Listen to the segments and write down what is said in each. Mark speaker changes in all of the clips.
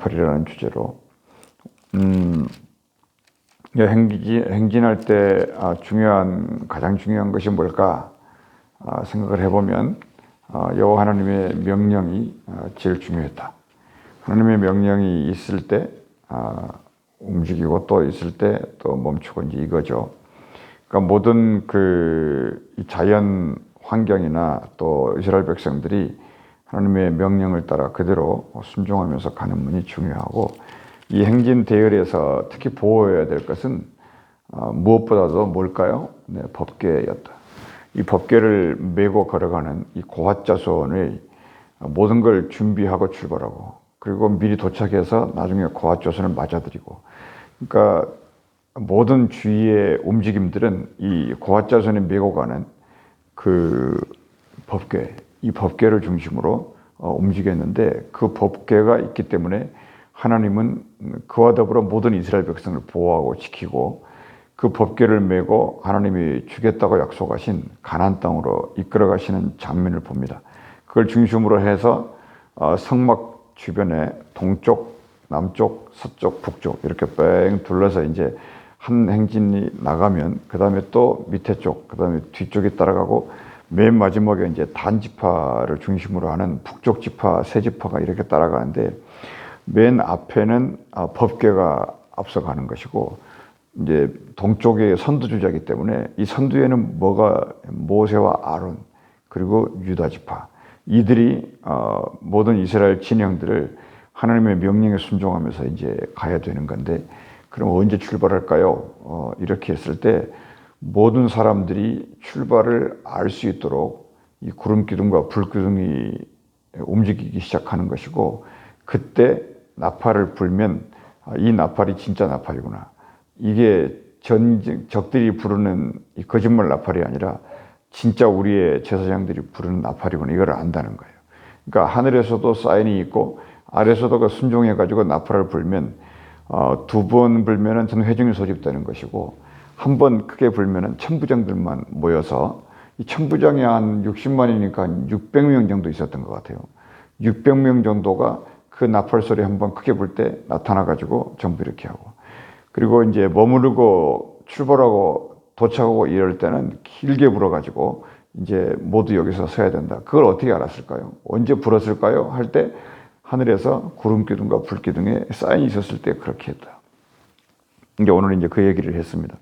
Speaker 1: 나팔이라는 주제로 행진할 때 가장 중요한 것이 뭘까 생각을 해보면 여호와 하나님의 명령이 제일 중요했다. 하나님의 명령이 있을 때 움직이고 또 있을 때 또 멈추고 이제 이거죠. 그러니까 모든 이 자연 환경이나 또 이스라엘 백성들이 하나님의 명령을 따라 그대로 순종하면서 가는 문이 중요하고, 이 행진 대열에서 특히 보호해야 될 것은 무엇보다도 뭘까요? 네, 법궤였다. 이 법궤를 메고 걸어가는 이 고핫 자손의 모든 걸 준비하고 출발하고, 그리고 미리 도착해서 나중에 고핫 자손을 맞아들이고, 그러니까 모든 주위의 움직임들은 이 고핫 자손이 메고 가는 그 법궤, 이 법궤를 중심으로 움직였는데, 그 법궤가 있기 때문에 하나님은 그와 더불어 모든 이스라엘 백성을 보호하고 지키고, 그 법궤를 메고 하나님이 주겠다고 약속하신 가나안 땅으로 이끌어 가시는 장면을 봅니다. 그걸 중심으로 해서 성막 주변에 동쪽, 남쪽, 서쪽, 북쪽 이렇게 뺑 둘러서 이제 한 행진이 나가면 그 다음에 또 밑에 쪽, 그 다음에 뒤쪽이 따라가고, 맨 마지막에 이제 단지파를 중심으로 하는 북쪽 지파, 세 지파가 이렇게 따라가는데, 맨 앞에는 법궤가 앞서가는 것이고, 이제 동쪽에 선두주자이기 때문에 이 선두에는 모세와 아론 그리고 유다 지파, 이들이 모든 이스라엘 진영들을 하나님의 명령에 순종하면서 이제 가야 되는 건데, 그럼 언제 출발할까요? 이렇게 했을 때 모든 사람들이 출발을 알 수 있도록 이 구름 기둥과 불 기둥이 움직이기 시작하는 것이고, 그때 나팔을 불면 이 나팔이 진짜 나팔이구나. 이게 적들이 부르는 이 거짓말 나팔이 아니라 진짜 우리의 제사장들이 부르는 나팔이구나. 이걸 안다는 거예요. 그러니까 하늘에서도 사인이 있고 아래에서도 그 순종해가지고 나팔을 불면 두 번 불면은 전 회중이 소집되는 것이고, 한 번 크게 불면은 천부장들만 모여서, 이 천부장이 한 60만이니까 600명 정도 있었던 것 같아요. 600명 정도가 그 나팔 소리 한 번 크게 불 때 나타나가지고 전부 이렇게 하고, 그리고 이제 머무르고 출발하고 도착하고 이럴 때는 길게 불어가지고 이제 모두 여기서 서야 된다. 그걸 어떻게 알았을까요? 언제 불었을까요? 할 때 하늘에서 구름 기둥과 불 기둥에 사인이 있었을 때 그렇게 했다. 이제 오늘 이제 그 얘기를 했습니다.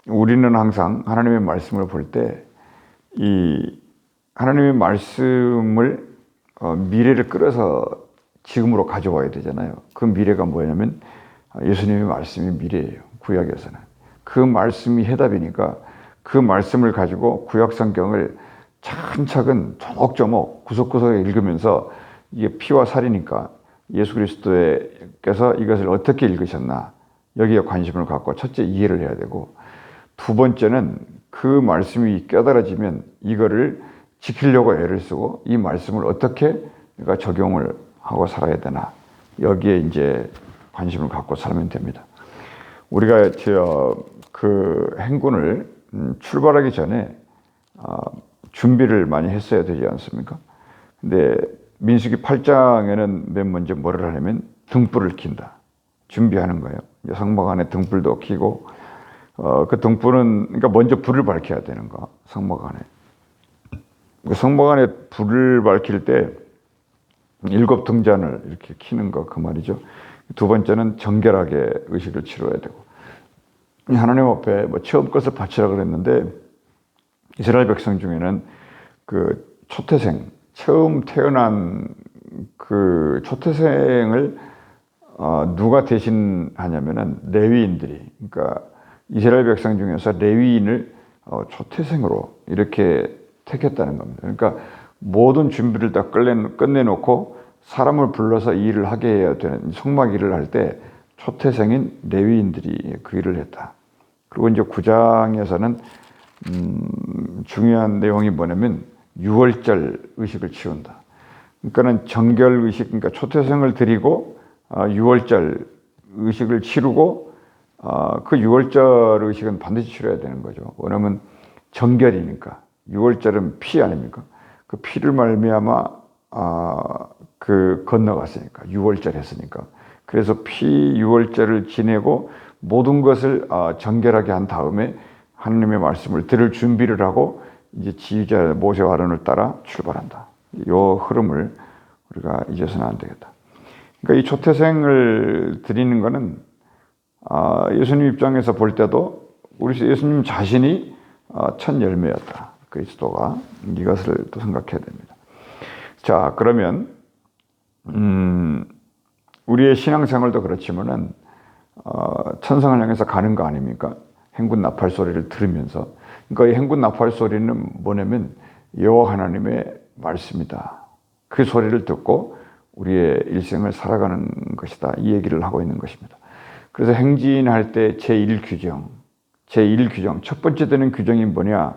Speaker 1: 우리는 항상 하나님의 말씀을 볼 때 이 하나님의 말씀을 미래를 끌어서 지금으로 가져와야 되잖아요. 그 미래가 뭐냐면 예수님의 말씀이 미래예요. 구약에서는. 그 말씀이 해답이니까 그 말씀을 가지고 구약 성경을 차근차근 조목조목 구석구석에 읽으면서, 이게 피와 살이니까 예수 그리스도께서 이것을 어떻게 읽으셨나, 여기에 관심을 갖고 첫째 이해를 해야 되고, 두 번째는 그 말씀이 깨달아지면 이거를 지키려고 애를 쓰고 이 말씀을 어떻게 내가 적용을 하고 살아야 되나, 여기에 이제 관심을 갖고 살면 됩니다. 우리가 그 행군을 출발하기 전에 준비를 많이 했어야 되지 않습니까? 근데 민수기 8장에는 맨 먼저 뭐를 하냐면 등불을 킨다. 준비하는 거예요. 성막 안에 등불도 켜고, 그 등불은, 그러니까 먼저 불을 밝혀야 되는 거, 성막 안에. 성막 안에 불을 밝힐 때 7 등잔을 이렇게 켜는 거, 그 말이죠. 두 번째는 정결하게 의식을 치러야 되고, 하나님 앞에 처음 것을 바치라 그랬는데, 이스라엘 백성 중에는 그 초태생, 처음 태어난 그 초태생을 누가 대신하냐면은 레위인들이, 그러니까 이스라엘 백성 중에서 레위인을 초태생으로 이렇게 택했다는 겁니다. 그러니까 모든 준비를 다 끝내놓고 사람을 불러서 이 일을 하게 해야 되는 성막 일을 할 때 초태생인 레위인들이 그 일을 했다. 그리고 이제 9장에서는 중요한 내용이 뭐냐면 6월절 의식을 치운다. 그러니까는 정결 의식, 그러니까 초태생을 드리고 6월절 의식을 치르고, 그 6월절 의식은 반드시 치러야 되는 거죠. 왜냐하면 정결이니까. 6월절은 피 아닙니까? 그 피를 말미암아 건너갔으니까, 유월절 했으니까. 그래서 피유월절을 지내고 모든 것을 정결하게 한 다음에 하나님의 말씀을 들을 준비를 하고 이제 지휘자 모세와 아론을 따라 출발한다. 이 흐름을 우리가 잊어서는 안 되겠다. 그러니까 이 초태생을 드리는 것은 예수님 입장에서 볼 때도 우리 예수님 자신이 첫 열매였다. 그리스도가. 이것을 또 생각해야 됩니다. 자, 그러면 우리의 신앙생활도 그렇지만은 천상을 향해서 가는 거 아닙니까? 행군 나팔 소리를 들으면서. 그러니까 이 행군 나팔 소리는 뭐냐면 여호와 하나님의 말씀이다. 그 소리를 듣고 우리의 일생을 살아가는 것이다. 이 얘기를 하고 있는 것입니다. 그래서 행진할 때 제1규정, 첫 번째 되는 규정이 뭐냐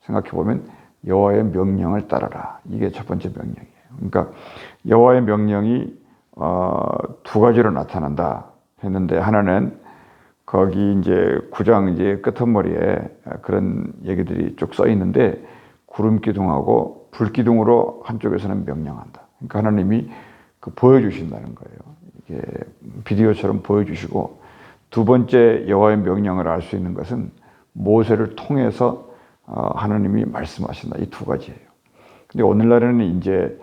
Speaker 1: 생각해 보면 여호와의 명령을 따르라. 이게 첫 번째 명령이에요. 그러니까 여호와의 명령이 두 가지로 나타난다 했는데, 하나는 거기 이제 9장 이제 끝머리에 그런 얘기들이 쭉 써 있는데, 구름 기둥하고 불 기둥으로 한쪽에서는 명령한다. 그러니까 하나님이 보여주신다는 거예요. 이게 비디오처럼 보여주시고, 두 번째 여호와의 명령을 알 수 있는 것은 모세를 통해서 하나님이 말씀하신다. 이 두 가지예요. 근데 오늘날에는 이제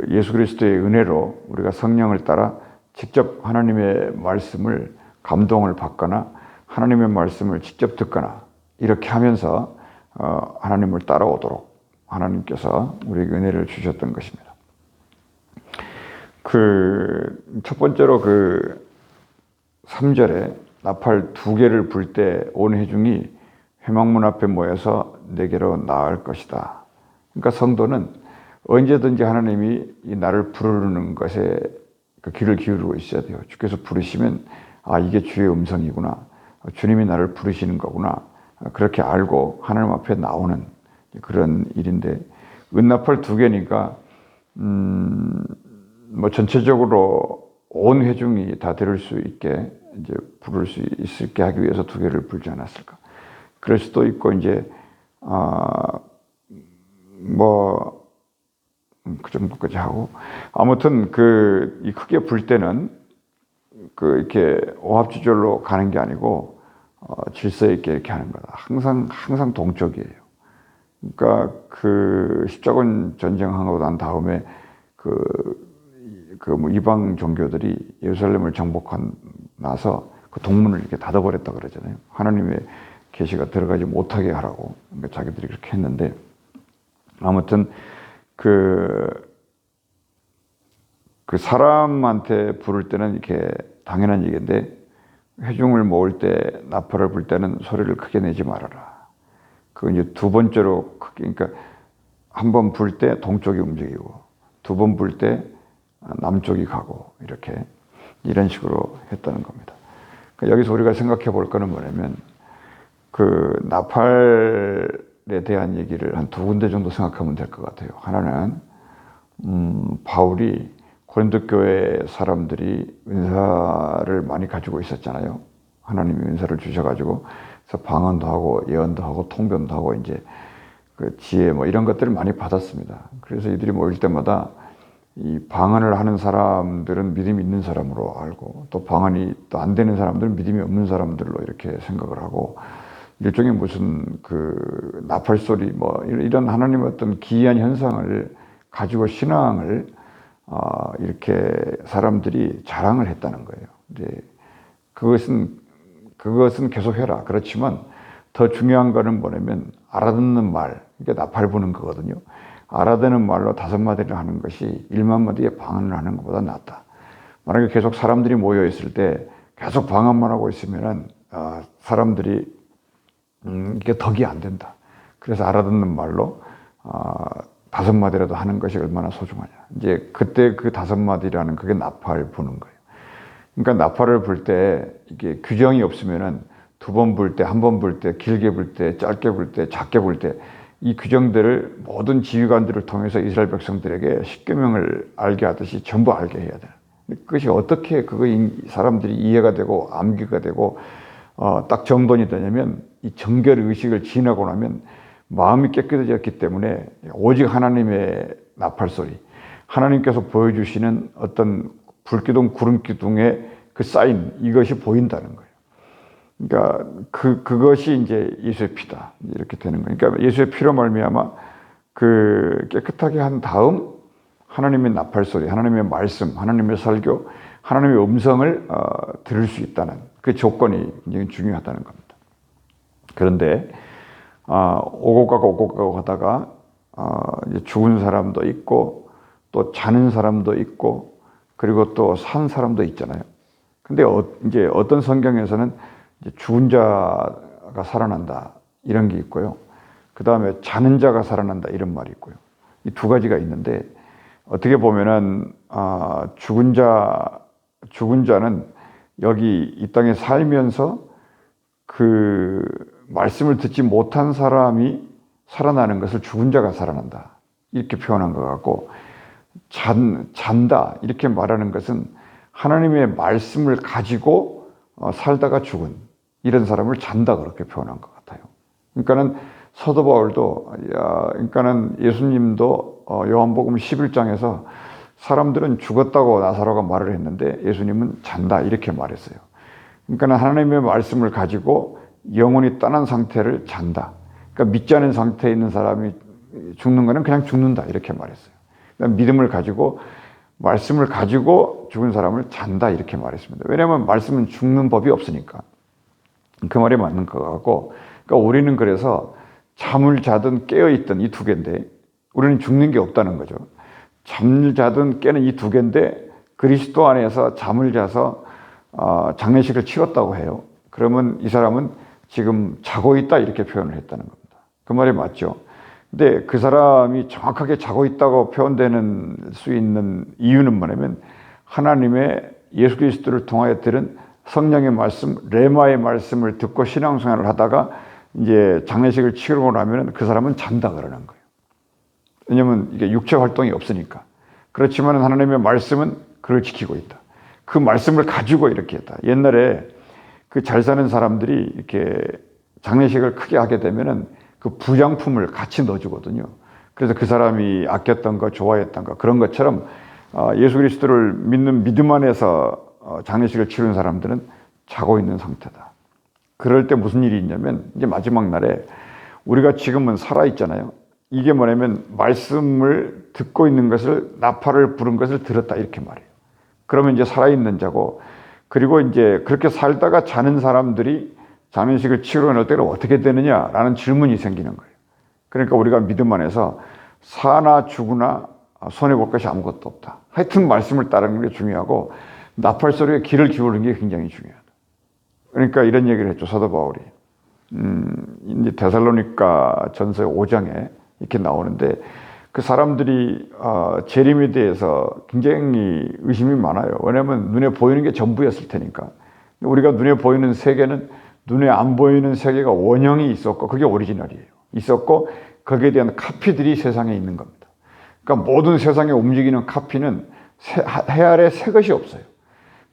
Speaker 1: 예수 그리스도의 은혜로 우리가 성령을 따라 직접 하나님의 말씀을 감동을 받거나 하나님의 말씀을 직접 듣거나 이렇게 하면서 하나님을 따라오도록 하나님께서 우리에게 은혜를 주셨던 것입니다. 첫 번째로 3절에 나팔 2개를 불 때 온 회중이 회막문 앞에 모여서 내게로 나을 것이다. 그러니까 성도는 언제든지 하나님이 이 나를 부르는 것에 귀를 기울이고 있어야 돼요. 주께서 부르시면 이게 주의 음성이구나. 주님이 나를 부르시는 거구나. 그렇게 알고 하나님 앞에 나오는 그런 일인데, 은나팔 2개니까 뭐 전체적으로 온 회중이 다 들을 수 있게 이제 부를 수 있게 하기 위해서 2개를 불지 않았을까. 그럴 수도 있고 이제 그 정도까지 하고, 아무튼 이 크게 불 때는 이렇게 오합지졸로 가는 게 아니고 질서 있게 이렇게 하는 거다. 항상 동쪽이에요. 그러니까 십자군 전쟁하고 난 다음에 이방 종교들이 예루살렘을 정복한 나서 동문을 이렇게 닫아버렸다 그러잖아요. 하나님의 계시가 들어가지 못하게 하라고. 그러니까 자기들이 그렇게 했는데, 아무튼 사람한테 부를 때는 이렇게 당연한 얘기인데, 회중을 모을 때 나팔을 불 때는 소리를 크게 내지 말아라. 이제 두 번째로 그러니까 한 번 불 때 동쪽이 움직이고, 두 번 불 때 남쪽이 가고, 이런 식으로 했다는 겁니다. 그러니까 여기서 우리가 생각해 볼 거는 뭐냐면, 나팔에 대한 얘기를 한 2군데 정도 생각하면 될 것 같아요. 하나는 바울이 고린도 교회 사람들이 은사를 많이 가지고 있었잖아요. 하나님이 은사를 주셔가지고, 그래서 방언도 하고 예언도 하고 통변도 하고 이제 지혜 이런 것들을 많이 받았습니다. 그래서 이들이 모일 때마다 이 방언을 하는 사람들은 믿음이 있는 사람으로 알고, 또 방언이 또 안 되는 사람들은 믿음이 없는 사람들로 이렇게 생각을 하고, 일종의 무슨 나팔 소리 이런 하나님의 어떤 기이한 현상을 가지고 신앙을 이렇게 사람들이 자랑을 했다는 거예요. 이제 그것은 계속해라. 그렇지만 더 중요한 거는 뭐냐면 알아듣는 말, 이게 나팔 부는 거거든요. 알아듣는 말로 5마디를 하는 것이 1만마디의 방언을 하는 것보다 낫다. 만약에 계속 사람들이 모여 있을 때 계속 방언만 하고 있으면은 사람들이 이게 덕이 안 된다. 그래서 알아듣는 말로 5마디라도 하는 것이 얼마나 소중하냐. 이제 그때 5마디라는 그게 나팔 부는 거예요. 그러니까 나팔을 불 때 이게 규정이 없으면은 2번 불 때, 1번 불 때, 길게 불 때, 짧게 불 때, 작게 불 때, 이 규정들을 모든 지휘관들을 통해서 이스라엘 백성들에게 십계명을 알게 하듯이 전부 알게 해야 돼. 그것이 어떻게 사람들이 이해가 되고 암기가 되고 딱 정돈이 되냐면, 이 정결 의식을 지나고 나면 마음이 깨끗해졌기 때문에 오직 하나님의 나팔 소리, 하나님께서 보여주시는 어떤 불기둥, 구름기둥의 그 사인, 이것이 보인다는 거예요. 그러니까 그것이 이제 예수의 피다. 이렇게 되는 거예요. 그러니까 예수의 피로 말미암아 그 깨끗하게 한 다음 하나님의 나팔소리, 하나님의 말씀, 하나님의 설교, 하나님의 음성을 들을 수 있다는 그 조건이 굉장히 중요하다는 겁니다. 그런데 오고 가고 하다가 이제 죽은 사람도 있고 또 자는 사람도 있고 그리고 또 산 사람도 있잖아요. 근데 이제 어떤 성경에서는 이제 죽은 자가 살아난다 이런 게 있고요. 그 다음에 자는 자가 살아난다 이런 말이 있고요. 이 두 가지가 있는데 어떻게 보면은 죽은 자는 여기 이 땅에 살면서 그 말씀을 듣지 못한 사람이 살아나는 것을 죽은 자가 살아난다 이렇게 표현한 것 같고, 잔다 이렇게 말하는 것은 하나님의 말씀을 가지고 살다가 죽은 이런 사람을 잔다 그렇게 표현한 것 같아요. 그러니까는 사도 바울도 그러니까는 예수님도 요한복음 11장에서 사람들은 죽었다고 나사로가 말을 했는데 예수님은 잔다 이렇게 말했어요. 그러니까 하나님의 말씀을 가지고 영혼이 떠난 상태를 잔다. 그러니까 믿지 않은 상태에 있는 사람이 죽는 거는 그냥 죽는다 이렇게 말했어요. 그러니까 믿음을 가지고 말씀을 가지고 죽은 사람을 잔다 이렇게 말했습니다. 왜냐하면 말씀은 죽는 법이 없으니까. 그 말이 맞는 것 같고, 그러니까 우리는 그래서 잠을 자든 깨어있든 이 두 개인데 우리는 죽는 게 없다는 거죠. 잠을 자든 깨는 이 두 개인데 그리스도 안에서 잠을 자서 장례식을 치렀다고 해요. 그러면 이 사람은 지금 자고 있다 이렇게 표현을 했다는 겁니다. 그 말이 맞죠. 근데 그 사람이 정확하게 자고 있다고 표현되는 수 있는 이유는 뭐냐면 하나님의 예수 그리스도를 통하여 들은 성령의 말씀, 레마의 말씀을 듣고 신앙생활을 하다가 이제 장례식을 치르고 나면 그 사람은 잔다 그러는 거예요. 왜냐하면 이게 육체 활동이 없으니까. 그렇지만 하나님의 말씀은 그를 지키고 있다. 그 말씀을 가지고 이렇게 했다. 옛날에 그 잘 사는 사람들이 이렇게 장례식을 크게 하게 되면은 그 부장품을 같이 넣어주거든요. 그래서 그 사람이 아꼈던 거, 좋아했던 거, 그런 것처럼 예수 그리스도를 믿는 믿음 안에서 장례식을 치르는 사람들은 자고 있는 상태다. 그럴 때 무슨 일이 있냐면 이제 마지막 날에 우리가 지금은 살아있잖아요. 이게 뭐냐면 말씀을 듣고 있는 것을, 나팔을 부른 것을 들었다 이렇게 말해요. 그러면 이제 살아있는 자고, 그리고 이제 그렇게 살다가 자는 사람들이 장례식을 치르고 날 때는 어떻게 되느냐라는 질문이 생기는 거예요. 그러니까 우리가 믿음 안에서 사나 죽으나 손해볼 것이 아무것도 없다. 하여튼 말씀을 따르는 게 중요하고 나팔 소리에 귀를 기울이는 게 굉장히 중요하다. 그러니까 이런 얘기를 했죠, 사도 바울이. 이제 데살로니가 전서 5장에 이렇게 나오는데 그 사람들이 재림에 대해서 굉장히 의심이 많아요. 왜냐하면 눈에 보이는 게 전부였을 테니까. 우리가 눈에 보이는 세계는 눈에 안 보이는 세계가 원형이 있었고 그게 오리지널이에요. 있었고 거기에 대한 카피들이 세상에 있는 겁니다. 그러니까 모든 세상에 움직이는 카피는 해 아래 새 것이 없어요.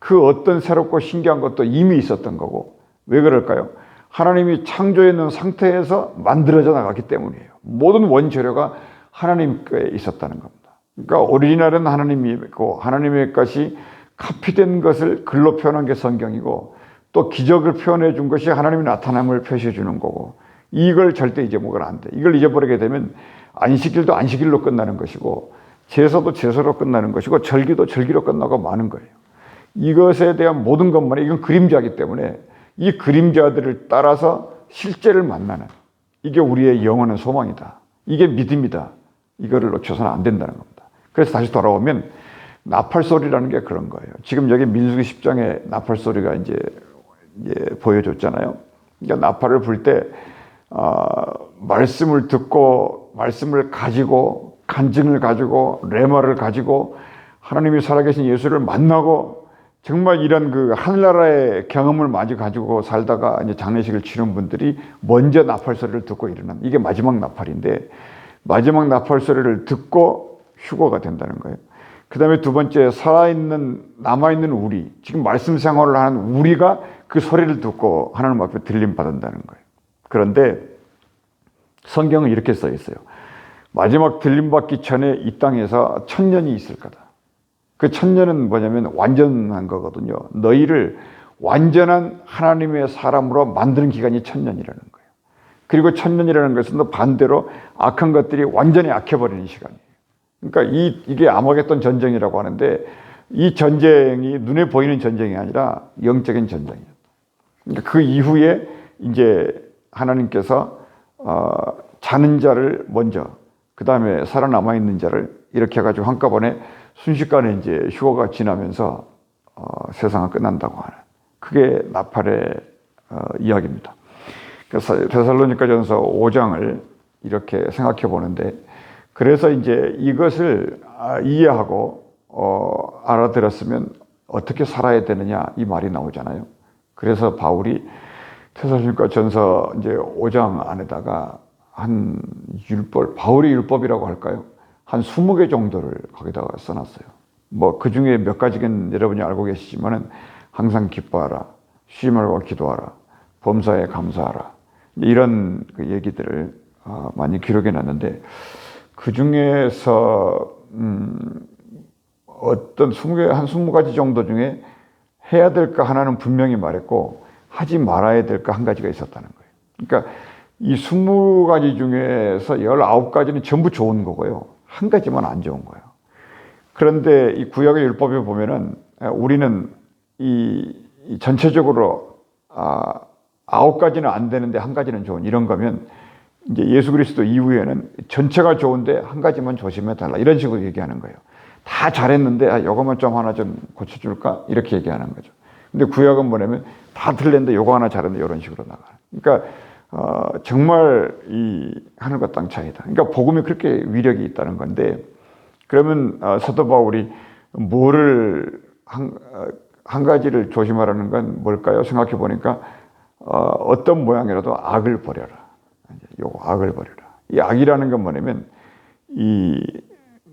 Speaker 1: 그 어떤 새롭고 신기한 것도 이미 있었던 거고. 왜 그럴까요? 하나님이 창조해 놓은 상태에서 만들어져 나갔기 때문이에요. 모든 원재료가 하나님께 있었다는 겁니다. 그러니까 오리지널은 하나님이 있고 하나님의 것이 카피된 것을 글로 표현한 게 성경이고 또 기적을 표현해 준 것이 하나님의 나타남을 표시해 주는 거고, 이걸 절대 잊어먹으면 안 돼. 이걸 잊어버리게 되면 안식일도 안식일로 끝나는 것이고 제사도 제사로 끝나는 것이고 절기도 절기로 끝나고 마는 거예요. 이것에 대한 모든 것만이 이건 그림자이기 때문에 이 그림자들을 따라서 실제를 만나는, 이게 우리의 영원한 소망이다. 이게 믿음이다. 이거를 놓쳐서는 안 된다는 겁니다. 그래서 다시 돌아오면 나팔 소리라는 게 그런 거예요. 지금 여기 민수기 10장에 나팔 소리가 이제 보여줬잖아요. 그러니까 나팔을 불 때 말씀을 듣고 말씀을 가지고 간증을 가지고 레마를 가지고 하나님이 살아계신 예수를 만나고 정말 이런 그 하늘나라의 경험을 많이 가지고 살다가 이제 장례식을 치른 분들이 먼저 나팔 소리를 듣고 일어난, 이게 마지막 나팔인데 마지막 나팔 소리를 듣고 휴거가 된다는 거예요. 그 다음에 두 번째, 살아있는, 남아있는 우리, 지금 말씀 생활을 하는 우리가 그 소리를 듣고 하나님 앞에 들림 받는다는 거예요. 그런데 성경은 이렇게 써 있어요. 마지막 들림받기 전에 이 땅에서 1000년이 있을 거다. 그 1000년은 뭐냐면 완전한 거거든요. 너희를 완전한 하나님의 사람으로 만드는 기간이 1000년이라는 거예요. 그리고 1000년이라는 것은 또 반대로 악한 것들이 완전히 악해버리는 시간이에요. 그러니까 이게 아마겟돈 전쟁이라고 하는데, 이 전쟁이 눈에 보이는 전쟁이 아니라 영적인 전쟁이었다. 그러니까 그 이후에 이제 하나님께서 자는 자를 먼저, 그 다음에 살아남아 있는 자를 이렇게 해가지고 한꺼번에 순식간에 이제 휴거가 지나면서 세상은 끝난다고 하는, 그게 나팔의 이야기입니다. 그래서 데살로니가전서 5장을 이렇게 생각해 보는데, 그래서 이제 이것을 이해하고 알아들었으면 어떻게 살아야 되느냐, 이 말이 나오잖아요. 그래서 바울이 데살로니가전서 이제 5장 안에다가 한 율법, 바울의 율법이라고 할까요? 한 20개 정도를 거기다가 써놨어요. 뭐 그 중에 몇 가지는 여러분이 알고 계시지만은, 항상 기뻐하라, 쉬지 말고 기도하라, 범사에 감사하라, 이런 그 얘기들을 많이 기록해 놨는데, 그 중에서 어떤 20가지 정도 중에 해야 될까 하나는 분명히 말했고, 하지 말아야 될까 한 가지가 있었다는 거예요. 그러니까 이 20가지 중에서 19가지는 전부 좋은 거고요, 한 가지만 안 좋은 거예요. 그런데 이 구약의 율법에 보면은 우리는 이 전체적으로 9가지는 안 되는데 한 가지는 좋은, 이런 거면 이제 예수 그리스도 이후에는 전체가 좋은데 한 가지만 조심해 달라, 이런 식으로 얘기하는 거예요. 다 잘했는데 요거만 좀 하나 좀 고쳐줄까, 이렇게 얘기하는 거죠. 근데 구약은 뭐냐면 다 틀렸는데 요거 하나 잘했는데 이런 식으로 나가요. 그러니까 정말 이 하늘과 땅 차이다. 그러니까 복음이 그렇게 위력이 있다는 건데, 그러면 사도 바울이 뭐를 한 가지를 조심하라는 건 뭘까요? 생각해 보니까 어떤 모양이라도 악을 버려라. 요거 악을 버려라. 이 악이라는 건 뭐냐면,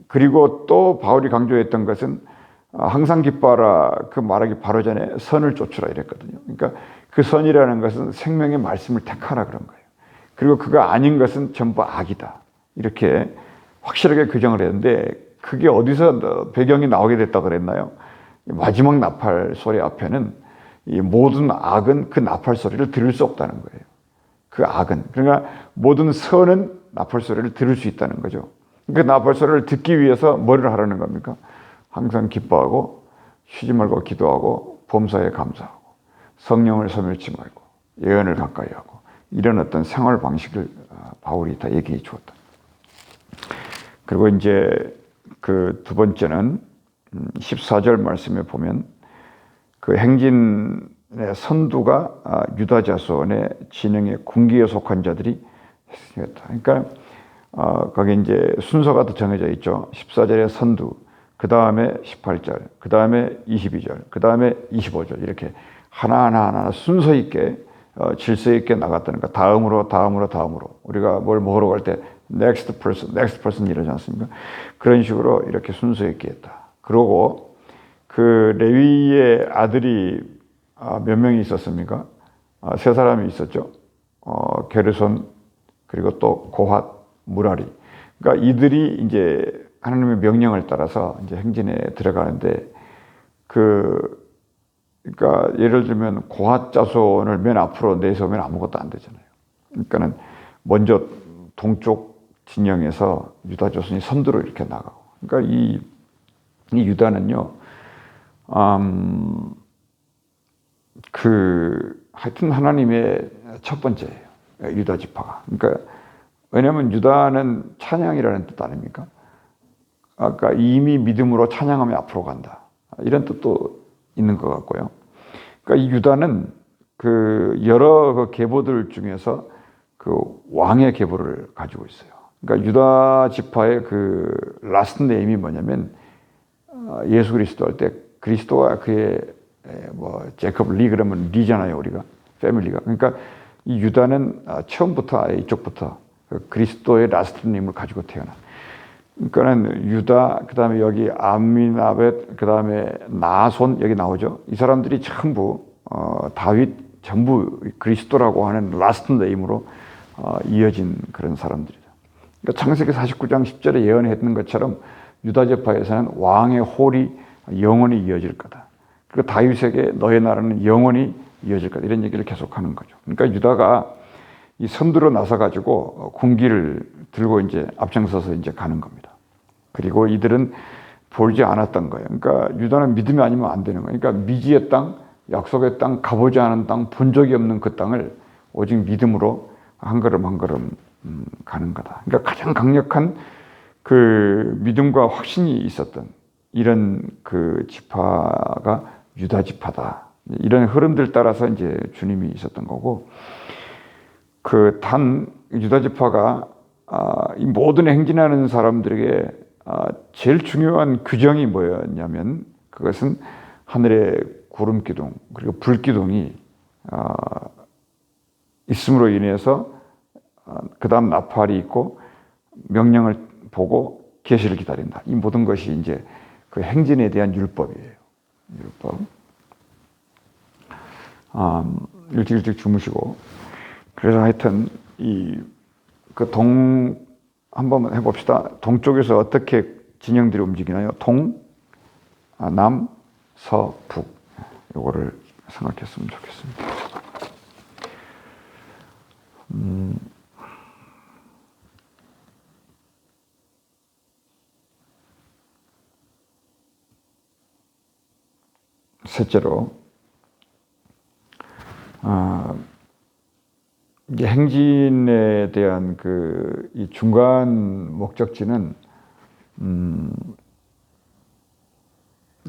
Speaker 1: 그리고 또 바울이 강조했던 것은 항상 기뻐하라, 그 말하기 바로 전에 선을 쫓으라 이랬거든요. 그러니까 그 선이라는 것은 생명의 말씀을 택하라 그런 거예요. 그리고 그거 아닌 것은 전부 악이다, 이렇게 확실하게 규정을 했는데, 그게 어디서 배경이 나오게 됐다고 그랬나요? 마지막 나팔 소리 앞에는 이 모든 악은 그 나팔 소리를 들을 수 없다는 거예요. 그 악은, 그러니까 모든 선은 나팔 소리를 들을 수 있다는 거죠. 그 나팔 소리를 듣기 위해서 뭐를 하라는 겁니까? 항상 기뻐하고 쉬지 말고 기도하고 범사에 감사하고 성령을 소멸치 말고 예언을 가까이 하고, 이런 어떤 생활 방식을 바울이 다 얘기해 주었다. 그리고 이제 그 두 번째는 14절 말씀에 보면, 그 행진의 선두가 유다 자손의 진영의 군기에 속한 자들이 했다. 그러니까 거기 이제 순서가 더 정해져 있죠. 14절에 선두, 그 다음에 18절, 그 다음에 22절, 그 다음에 25절, 이렇게 하나하나 순서 있게 질서 있게 나갔다는 거. 다음으로 우리가 뭘 먹으러 갈 때 next person 이러지 않습니까? 그런 식으로 이렇게 순서 있게 했다. 그리고 그 레위의 아들이 몇 명이 있었습니까? 3사람이 있었죠. 게르손, 그리고 또 고핫, 무라리. 그러니까 이들이 이제 하나님의 명령을 따라서 이제 행진에 들어가는데, 그러니까 예를 들면 고핫 자손을 맨 앞으로 내세우면 아무것도 안 되잖아요. 그러니까는 먼저 동쪽 진영에서 유다 자손이 선두로 이렇게 나가고, 그러니까 이 유다는요, 하여튼 하나님의 첫 번째예요, 유다 지파가. 그러니까 왜냐하면 유다는 찬양이라는 뜻 아닙니까? 아까 이미 믿음으로 찬양하며 앞으로 간다, 이런 뜻도 있는 것 같고요. 그러니까 이 유다는 그 여러 그 계보들 중에서 그 왕의 계보를 가지고 있어요. 그러니까 유다 지파의 그 라스트 네임이 뭐냐면, 예수 그리스도 할 때 그리스도와 그의 제이콥 리 그러면 리잖아요, 우리가 패밀리가. 그러니까 이 유다는 처음부터 이쪽부터 그리스도의 라스트 네임을 가지고 태어나. 그러니까는 유다, 그 다음에 여기 아미나벳, 그 다음에 나손 여기 나오죠. 이 사람들이 전부 다윗, 전부 그리스도라고 하는 라스트 네임으로 이어진 그런 사람들이죠. 그러니까 창세기 49장 10절에 예언했던 것처럼 유다지파에서는 왕의 홀이 영원히 이어질 거다. 그리고 다윗에게 너의 나라는 영원히 이어질 거다. 이런 얘기를 계속하는 거죠. 그러니까 유다가 이 선두로 나서 가지고 군기를 들고 이제 앞장서서 이제 가는 겁니다. 그리고 이들은 보지 않았던 거예요. 그러니까 유다는 믿음이 아니면 안 되는 거예요. 그러니까 미지의 땅, 약속의 땅, 가보지 않은 땅, 본 적이 없는 그 땅을 오직 믿음으로 한 걸음 한 걸음 가는 거다. 그러니까 가장 강력한 그 믿음과 확신이 있었던 이런 그 지파가 유다 지파다. 이런 흐름들 따라서 이제 주님이 있었던 거고, 그 유다 지파가 이 모든 행진하는 사람들에게 제일 중요한 규정이 뭐였냐면, 그것은 하늘의 구름 기둥 그리고 불 기둥이 있음으로 인해서 그 다음 나팔이 있고 명령을 보고 계시를 기다린다. 이 모든 것이 이제 그 행진에 대한 율법이에요. 율법. 일찍 주무시고. 그래서 하여튼 한번 해봅시다. 동쪽에서 어떻게 진영들이 움직이나요? 남, 서, 북. 요거를 생각했으면 좋겠습니다. 셋째로, 이게 행진에 대한 이 중간 목적지는,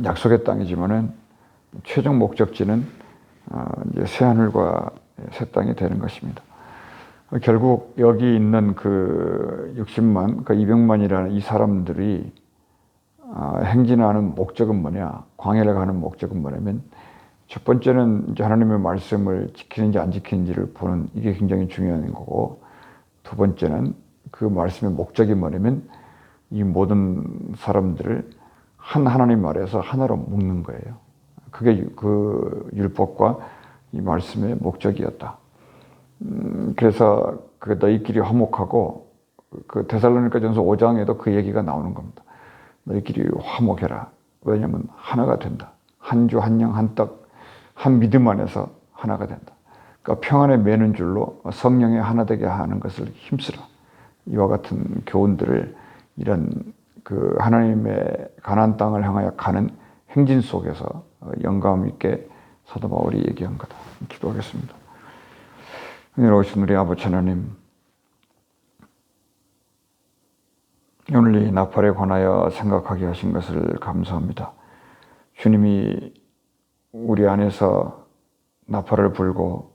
Speaker 1: 약속의 땅이지만은 최종 목적지는 이제 새하늘과 새 땅이 되는 것입니다. 결국 여기 있는 그 60만, 그 200만이라는 이 사람들이 행진하는 목적은 뭐냐, 광야를 가는 목적은 뭐냐면, 첫 번째는 이제 하나님의 말씀을 지키는지 안 지키는지를 보는, 이게 굉장히 중요한 거고, 두 번째는 그 말씀의 목적이 뭐냐면 이 모든 사람들을 하나님 아래에서 하나로 묶는 거예요. 그게 그 율법과 이 말씀의 목적이었다. 그래서 그 너희끼리 화목하고, 그 데살로니가전서 5장에도 그 얘기가 나오는 겁니다. 너희끼리 화목해라. 왜냐하면 하나가 된다. 한 주, 한 영, 한 떡, 한 믿음 안에서 하나가 된다. 그러니까 평안에 매는 줄로 성령에 하나 되게 하는 것을 힘쓰라. 이와 같은 교훈들을 이런 그 하나님의 가나안 땅을 향하여 가는 행진 속에서 영감 있게 사도 바울이 얘기한 거다. 기도하겠습니다. 은혜로우신 우리 아버지 하나님, 오늘 이 나팔에 관하여 생각하게 하신 것을 감사합니다. 주님이 우리 안에서 나팔을 불고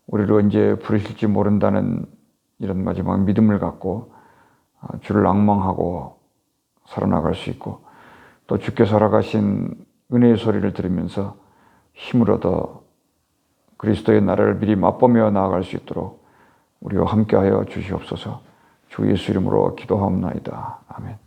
Speaker 1: 우리를 언제 부르실지 모른다는 이런 마지막 믿음을 갖고 주를 앙망하고 살아나갈 수 있고, 또 주께 살아가신 은혜의 소리를 들으면서 힘을 얻어 그리스도의 나라를 미리 맛보며 나아갈 수 있도록 우리와 함께하여 주시옵소서. 주 예수 이름으로 기도하옵나이다. 아멘.